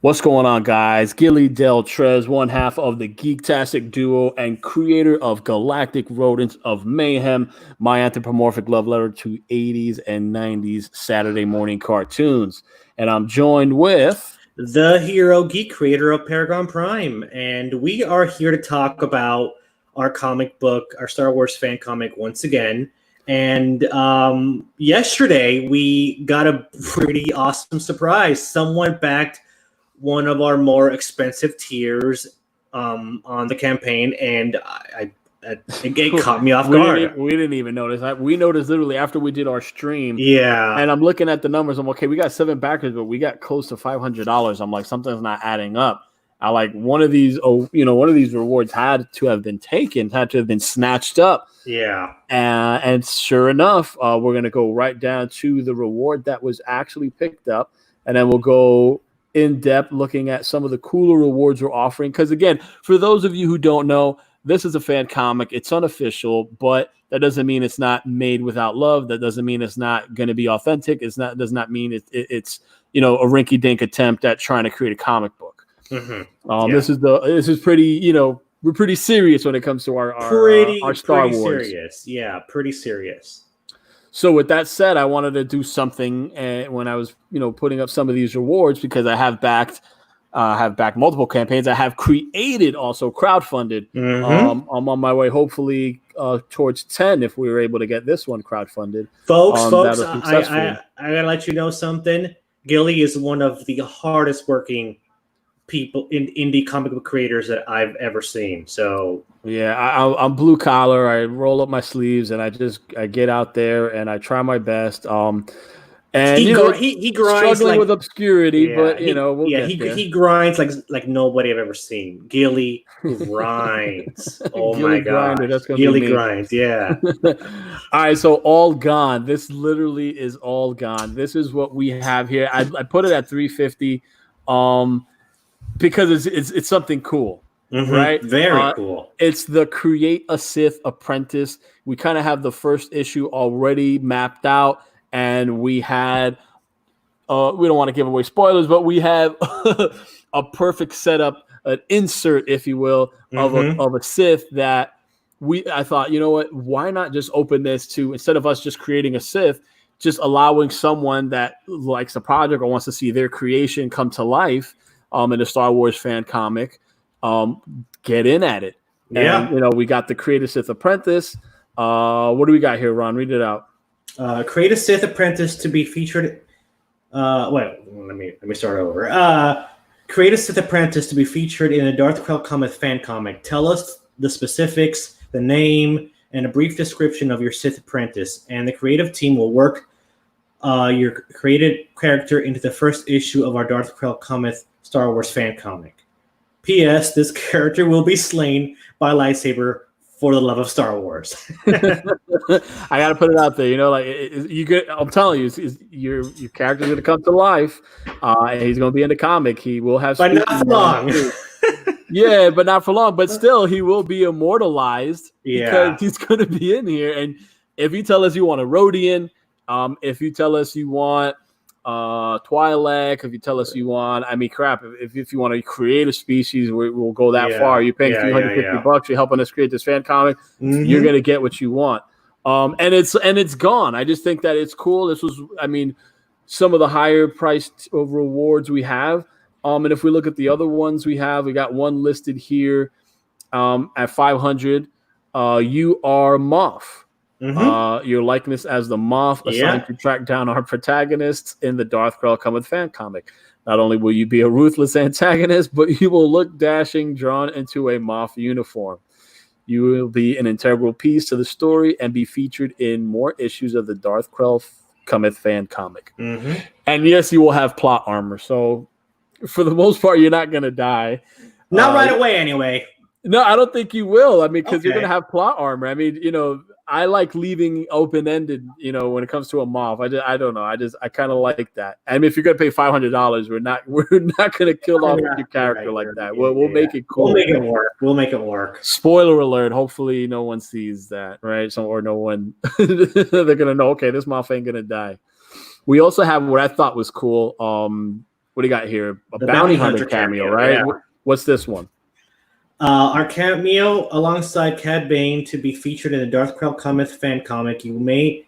What's going on, guys? Gilly Del Trez, one half of the Geektastic duo and creator of Galactic Rodents of Mayhem, my anthropomorphic love letter to 80s and 90s Saturday morning cartoons. And I'm joined with the Hero Geek, creator of Paragon Prime. And we are here to talk about our comic book, our Star Wars fan comic once again. And yesterday we got a pretty awesome surprise. Someone backed one of our more expensive tiers on the campaign, and it caught me off guard. We didn't even notice. We noticed literally after we did our stream. Yeah. And I'm looking at the numbers. I'm okay. We got 7 backers, but we got close to $500. I'm like, something's not adding up. I like one of these rewards had to have been taken, had to have been snatched up. Yeah. And sure enough, we're gonna go right down to the reward that was actually picked up, and then we'll go in depth looking at some of the cooler rewards we're offering. Because again, for those of you who don't know, this is a fan comic. It's unofficial, but that doesn't mean it's not made without love. That doesn't mean it's not going to be authentic. Does not mean it's a rinky-dink attempt at trying to create a comic book. Mm-hmm. This is pretty, we're pretty serious when it comes to our Star Wars. Serious. Yeah, pretty serious. So with that said, I wanted to do something when I was, putting up some of these rewards, because I have backed multiple campaigns. I have created also crowdfunded. Mm-hmm. I'm on my way, hopefully, towards 10 if we were able to get this one crowdfunded. Folks, I gotta let you know something. Gilly is one of the hardest working people in indie comic book creators that I've ever seen. So yeah, I'm blue collar. I roll up my sleeves and I get out there and I try my best. And he grinds, struggling with obscurity, but he grinds like nobody I've ever seen. Gilly grinds. Oh my god, Gilly grinds. Yeah. All right, so all gone. This literally is all gone. This is what we have here. I put it at $350, because it's something cool. Mm-hmm. Right? Very cool. It's the Create a Sith Apprentice. We kind of have the first issue already mapped out, and we had we don't want to give away spoilers, but we have a perfect setup, an insert, if you will, of a Sith that I thought, you know what, why not just open this to, instead of us just creating a Sith, just allowing someone that likes the project or wants to see their creation come to life in a Star Wars fan comic, get in at it. Yeah. And, we got the Create a Sith Apprentice. What do we got here, Ron? Read it out. Create a Sith Apprentice to be featured. Let me start over. Create a Sith Apprentice to be featured in a Darth Krell Cometh fan comic. Tell us the specifics, the name, and a brief description of your Sith Apprentice, and the creative team will work your created character into the first issue of our Darth Krell Cometh Star Wars fan comic. P.S. This character will be slain by a lightsaber for the love of Star Wars. I got to put it out there. I'm telling you, your character's going to come to life, and he's going to be in the comic. He will have, but not for long. Yeah, but not for long. But still, he will be immortalized because he's going to be in here. And if you tell us you want a Rodian, if you tell us you want Twi'lek, if you tell us you want, if you want to create a species, we'll go that far. You're paying $350, you're helping us create this fan comic, you're gonna get what you want. And it's gone. I just think that it's cool. This was, some of the higher priced rewards we have. And if we look at the other ones we got one listed here at 500. You are Moff. Your likeness as the Moff assigned to track down our protagonists in the Darth Krell Cometh fan comic. Not only will you be a ruthless antagonist, but you will look dashing, drawn into a Moff uniform. You will be an integral piece to the story and be featured in more issues of the Darth Krell Cometh fan comic. And yes, you will have plot armor. So for the most part, you're not going to die. Not right away, anyway. No, I don't think you will. Because you're going to have plot armor. I like leaving open-ended, when it comes to a Moff. I don't know. I kind of like that. If you're going to pay $500, we're not going to kill off your character like that. We'll make it cool. We'll make it work. Spoiler alert. Hopefully no one sees that, right? Or no one, they're going to know, okay, this Moff ain't going to die. We also have what I thought was cool, what do you got here? A The bounty hunter cameo, right? Yeah. What's this one? Our cameo alongside Cad Bane to be featured in the Darth Krell Cometh fan comic. You may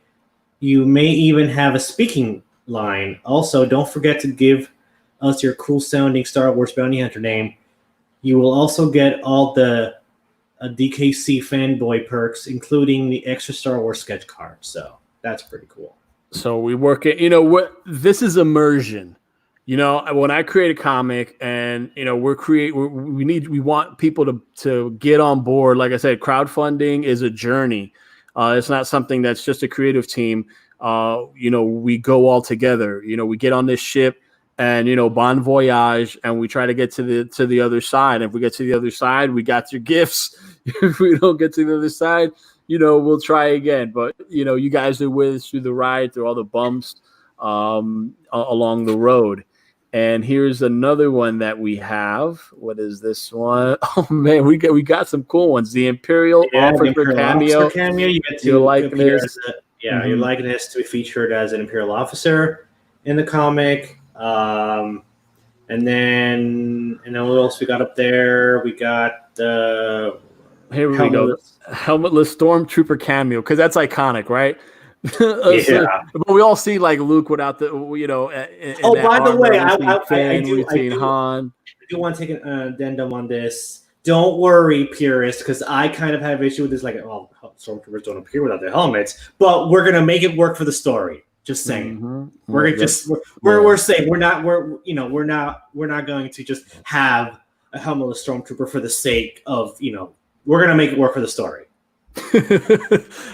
even have a speaking line. Also, don't forget to give us your cool sounding Star Wars bounty hunter name. You will also get all the DKC fanboy perks, including the extra Star Wars sketch card. So that's pretty cool. So we work it. This is immersion. When I create a comic, and we want people to get on board. Like I said, crowdfunding is a journey. It's not something that's just a creative team. We go all together. We get on this ship. And bon voyage, and we try to get to the other side. If we get to the other side, we got your gifts. If we don't get to the other side, we'll try again. But you guys are with us through the ride, through all the bumps along the road. And here's another one that we have. What is this one? Oh man, we got some cool ones. The Imperial Officer cameo. You get to your likeness. Your likeness to be featured as an Imperial officer in the comic. And then what else we got up there? We got here we go. Helmetless Stormtrooper cameo, because that's iconic, right? But we all see like Luke without the by the way, I do want to take an addendum on this. Don't worry, purists, because I kind of have issue with this. Like, Stormtroopers don't appear without their helmets, but we're gonna make it work for the story. Just saying, we're saying we're not going to just have a helmetless Stormtrooper for the sake of we're gonna make it work for the story.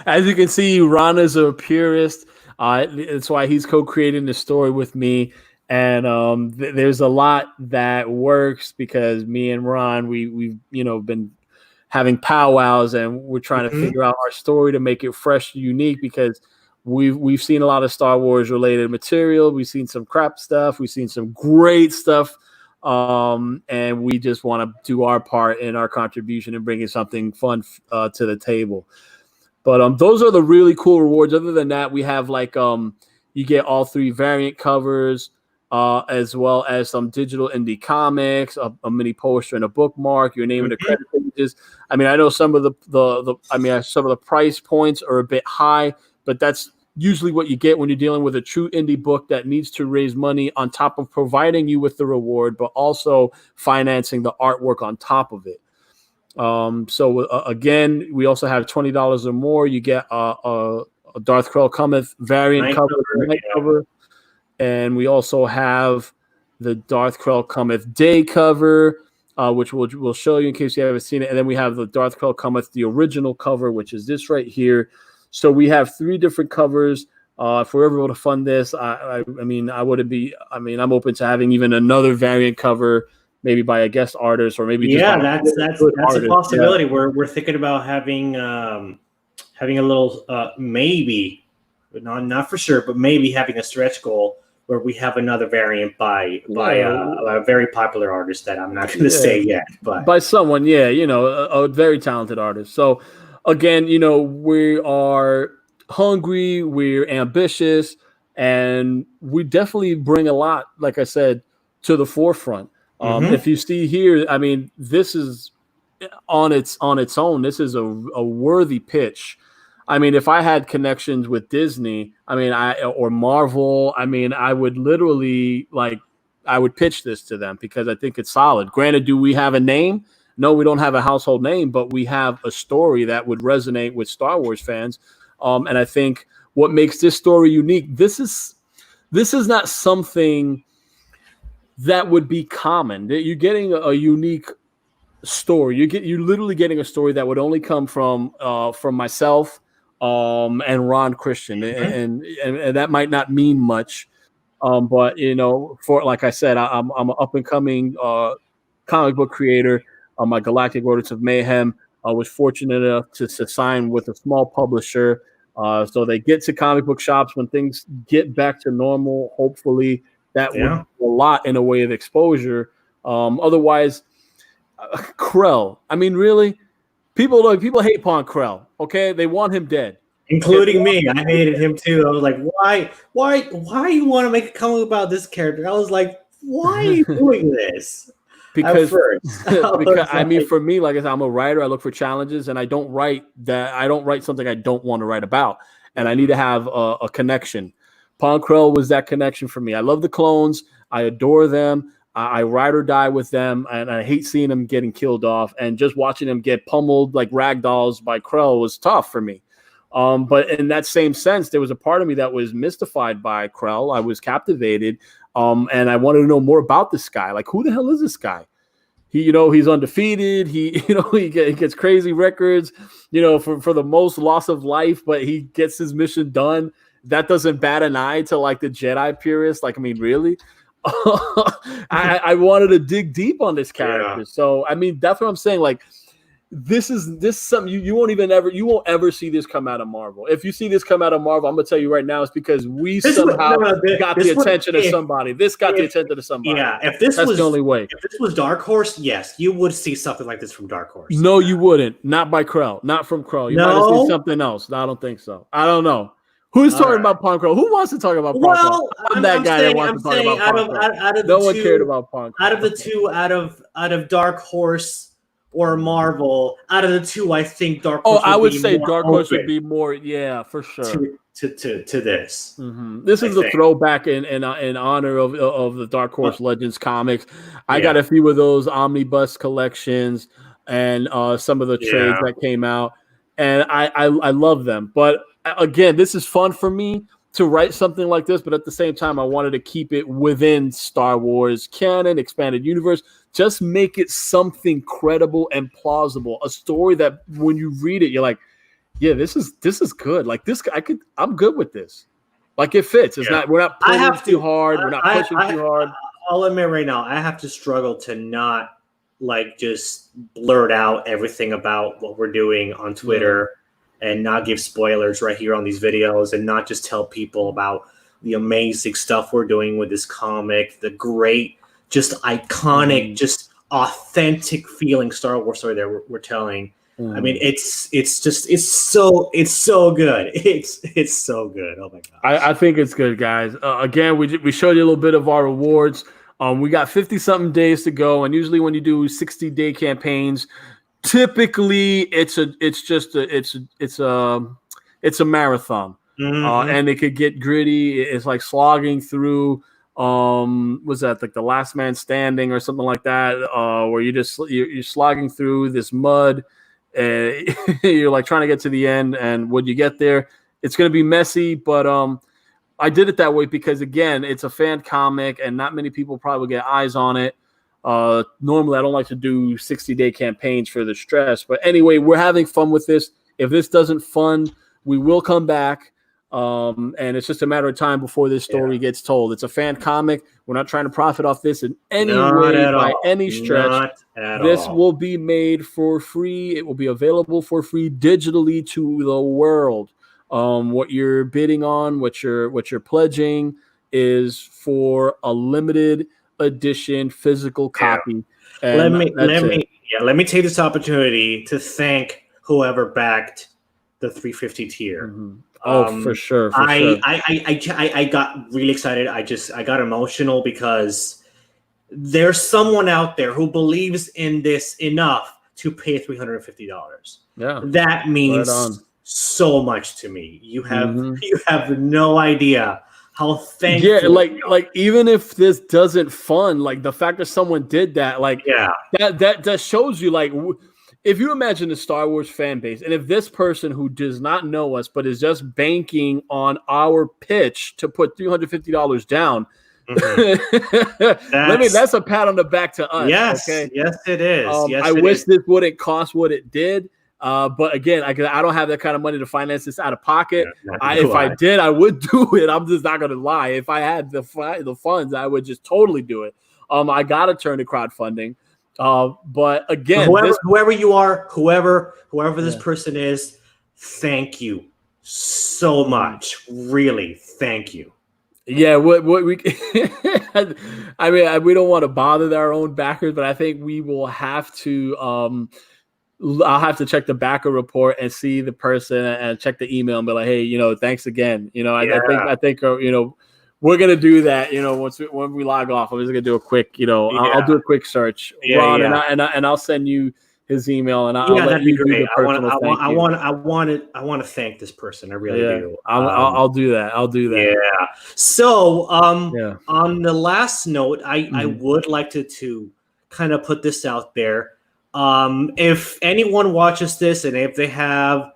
As you can see, Ron is a purist. That's why he's co-creating the story with me, and there's a lot that works because me and Ron we've been having powwows, and we're trying to figure out our story to make it fresh, unique, because we've seen a lot of Star Wars related material. We've seen some crap stuff. We've seen some great stuff. And we just want to do our part in our contribution and bringing something fun to the table. But those are the really cool rewards. Other than that, we have you get all 3 variant covers, as well as some digital indie comics, a mini poster and a bookmark, your name in the credit pages. I mean, I know some of the price points are a bit high, but that's usually what you get when you're dealing with a true indie book that needs to raise money on top of providing you with the reward, but also financing the artwork on top of it. Again, we also have $20 or more. You get a Darth Krell Cometh variant cover, and we also have the Darth Krell Cometh day cover, which we'll show you in case you haven't seen it. And then we have the Darth Krell Cometh the original cover, which is this right here. So we have 3 different covers. If we're ever able to fund this, I'm open to having even another variant cover, maybe by a guest artist, or maybe that's a possibility. Yeah. We're thinking about having a little maybe, but not for sure, but maybe having a stretch goal where we have another variant by a very popular artist that I'm not going to say yet, but by someone, a very talented artist. So. Again, we are hungry, we're ambitious, and we definitely bring a lot, like I said, to the forefront. If you see here, I mean, this is on its own. This is a worthy pitch. I mean, if I had connections with Disney, or Marvel, I would literally I would pitch this to them because I think it's solid. Granted, do we have a name? No, we don't have a household name, but we have a story that would resonate with Star Wars fans. And I think what makes this story unique, this is not something that would be common. You're getting a unique story. You're literally getting a story that would only come from myself and Ron Christian, and that might not mean much. But for like I said, I'm an up and coming comic book creator. My Galactic Rodents of Mayhem. I was fortunate enough to sign with a small publisher, so they get to comic book shops when things get back to normal. Hopefully, that would do a lot in a way of exposure. Otherwise, Krell. I mean, really, people hate upon Krell. Okay, they want him dead, including me. I hated him too. I was like, why you want to make a comic about this character? I was like, why are you doing this? Because I mean, for me, like I said, I'm a writer. I look for challenges, and I don't write something I don't want to write about, and I need to have a connection. Pon Krell was that connection for me. I love the clones. I adore them. I ride or die with them, and I hate seeing them getting killed off. And just watching them get pummeled like rag dolls by Krell was tough for me. But in that same sense, there was a part of me that was mystified by Krell. I was captivated, and I wanted to know more about this guy. Like, who the hell is this guy? He's undefeated. He gets crazy records, for the most loss of life, but he gets his mission done. That doesn't bat an eye to like the Jedi purists. Like, I mean, really? I wanted to dig deep on this character. Yeah. So, I mean, that's what I'm saying. Like, this is something you won't ever see this come out of Marvel. If you see this come out of Marvel, I'm gonna tell you right now, it's because we got the attention of somebody. This got the attention of somebody. Yeah, that's the only way. If this was Dark Horse, yes, you would see something like this from Dark Horse. No, you wouldn't. Not by Krell. Not from Krell. You might have seen something else. No, I don't think so. I don't know. Who's talking about Pon Krell? Who wants to talk about Pon Krell? I'm that guy that wants to talk about Pon Krell. No one cared about Pon Krell. Out of the two, out of Dark Horse or Marvel, out of the two, I think Dark Horse. I would say Dark Horse would be more, yeah, for sure. To this. Mm-hmm. This is a throwback in honor of the Dark Horse Legends comics. I got a few of those omnibus collections and some of the trades that came out, and I love them. But again, this is fun for me to write something like this, but at the same time, I wanted to keep it within Star Wars canon, expanded universe. Just make it something credible and plausible. A story that when you read it, you're like, yeah, this is good. Like this, I'm good with this. Like it fits. It's not. We're not pushing too hard. We're not pushing too hard. I'll admit right now, I have to struggle to not like just blurt out everything about what we're doing on Twitter. And not give spoilers right here on these videos, and not just tell people about the amazing stuff we're doing with this comic, the great, just iconic, just authentic feeling Star Wars story that we're telling. I mean, it's so good. It's so good. Oh my god! I think it's good, guys. Again, we showed you a little bit of our rewards. We got 50-something days to go, and usually when you do 60-day campaigns, typically it's a marathon, and it could get gritty. It's like slogging through was that like the Last Man Standing or something like that, where you're slogging through this mud, you're like trying to get to the end, and when you get there it's going to be messy, but I did it that way because again, it's a fan comic and not many people probably get eyes on it. Normally I don't like to do 60-day campaigns for the stress, but anyway, we're having fun with this. If this doesn't fun, we will come back. And it's just a matter of time before this story gets told. It's a fan comic. We're not trying to profit off this in any way by any stretch. This will be made for free. It will be available for free digitally to the world. What you're bidding on, what you're pledging is for a limited edition physical copy. Let me take this opportunity to thank whoever backed the 350 tier. For sure. I got really excited. I got emotional because there's someone out there who believes in this enough to pay $350. Yeah, that means so much to me. You have no idea how thankful. Yeah, like even if this doesn't fun, like the fact that someone did that, like that shows you, like, if you imagine the Star Wars fan base, and if this person who does not know us but is just banking on our pitch to put $350 down, that's a pat on the back to us. Yes, okay? Yes, it is. I wish this wouldn't cost what it did. But again, I don't have that kind of money to finance this out of pocket. If I did, I would do it. I'm just not going to lie. If I had the funds, I would just totally do it. I got to turn to crowdfunding. But again, whoever you are, whoever this person is, thank you so much. Really, thank you. Yeah, what we I mean, we don't want to bother our own backers, but I think we will have to I'll have to check the backer report and see the person and check the email and be like, hey, thanks again. I think we're gonna do that. When we log off, I'm just gonna do a quick. I'll do a quick search, Ron, and I'll send you his email, and I'll let you do the personal thank you. I want to thank this person. I really do. I'll do that. I'll do that. Yeah. So, on the last note, I would like to kind of put this out there. If anyone watches this and if they have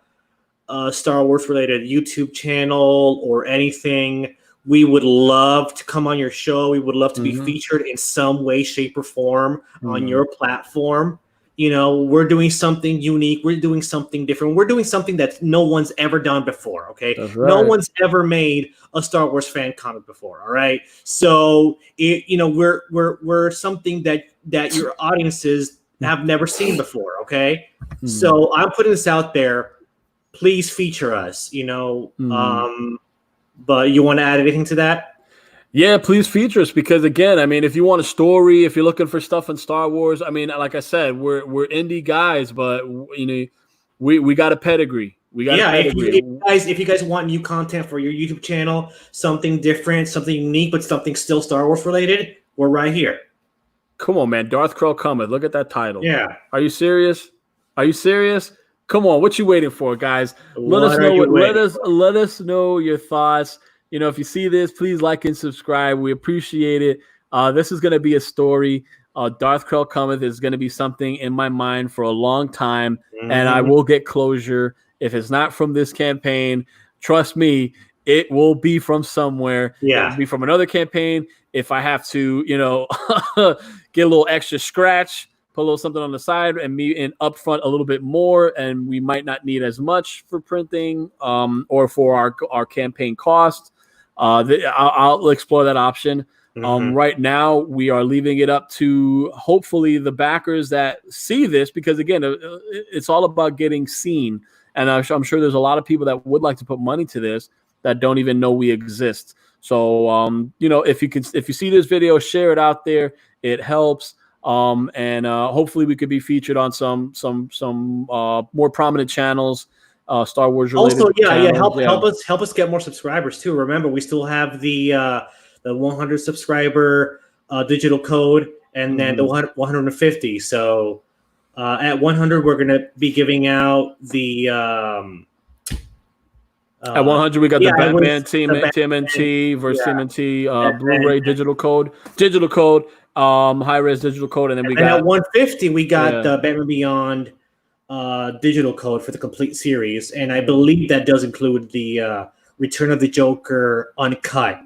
a Star Wars related YouTube channel or anything, we would love to come on your show. We would love to be featured in some way, shape, or form on your platform. We're doing something unique. We're doing something different. We're doing something that no one's ever done before. Okay. That's right. No one's ever made a Star Wars fan comic before. All right. So we're something that your audiences have never seen before. Okay. So I'm putting this out there. Please feature us, but you want to add anything to that? Yeah, please feature us because again, I mean, if you want a story, if you're looking for stuff in Star Wars, I mean, like I said, we're indie guys, but we got a pedigree. We got a pedigree. If you guys want new content for your YouTube channel, something different, something unique, but something still Star Wars related, we're right here. Come on, man. Darth Krell cometh. Look at that title. Yeah. Are you serious? Come on. What you waiting for, guys? Let us know your thoughts. If you see this, please like and subscribe. We appreciate it. This is going to be a story. Darth Krell cometh is going to be something in my mind for a long time, and I will get closure. If it's not from this campaign, trust me, it will be from somewhere. Yeah. It will be from another campaign. If I have to, get a little extra scratch, put a little something on the side and upfront a little bit more, and we might not need as much for printing or for our campaign cost. I'll explore that option. Right now, we are leaving it up to hopefully the backers that see this, because again, it's all about getting seen. And I'm sure there's a lot of people that would like to put money to this that don't even know we exist. So, if you see this video, share it out there. It helps. And hopefully we could be featured on some more prominent channels. Star Wars related. Also, help us get more subscribers too. Remember, we still have the 100 subscriber digital code, and then the 150. So at 100, we're gonna be giving out the. At 100, we got the Batman TMNT versus TMNT Blu-ray digital code, high-res digital code, and then at 150 we got the Batman Beyond digital code for the complete series, and I believe that does include the Return of the Joker uncut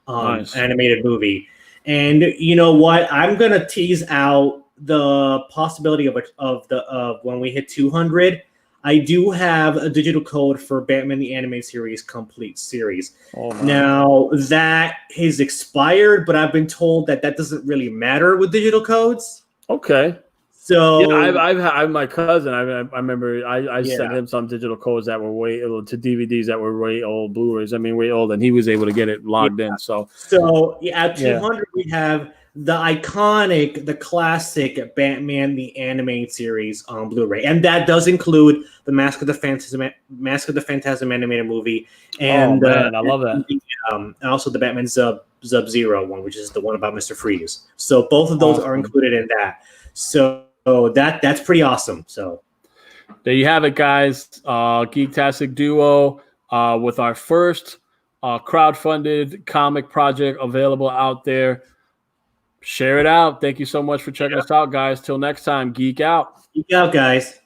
animated movie. And you know what? I'm gonna tease out the possibility of when we hit 200. I do have a digital code for Batman the Animated Series complete series. Now that has expired, but I've been told that doesn't really matter with digital codes. Okay. So I've my cousin. I remember I sent him some digital codes that were way old, to DVDs that were way old, Blu-rays. I mean, way old, and he was able to get it logged in. So at 200 we have the iconic, the classic Batman the Animated Series on Blu-ray, and that does include the Mask of the Phantasm animated movie, and I love that. And also the Batman Sub-Zero one, which is the one about Mr. Freeze. So both of those are included in that. So that's pretty awesome. So there you have it, guys. Geektastic Duo with our first crowdfunded comic project available out there. Share it out. Thank you so much for checking us out, guys. Till next time, geek out. Geek out, guys.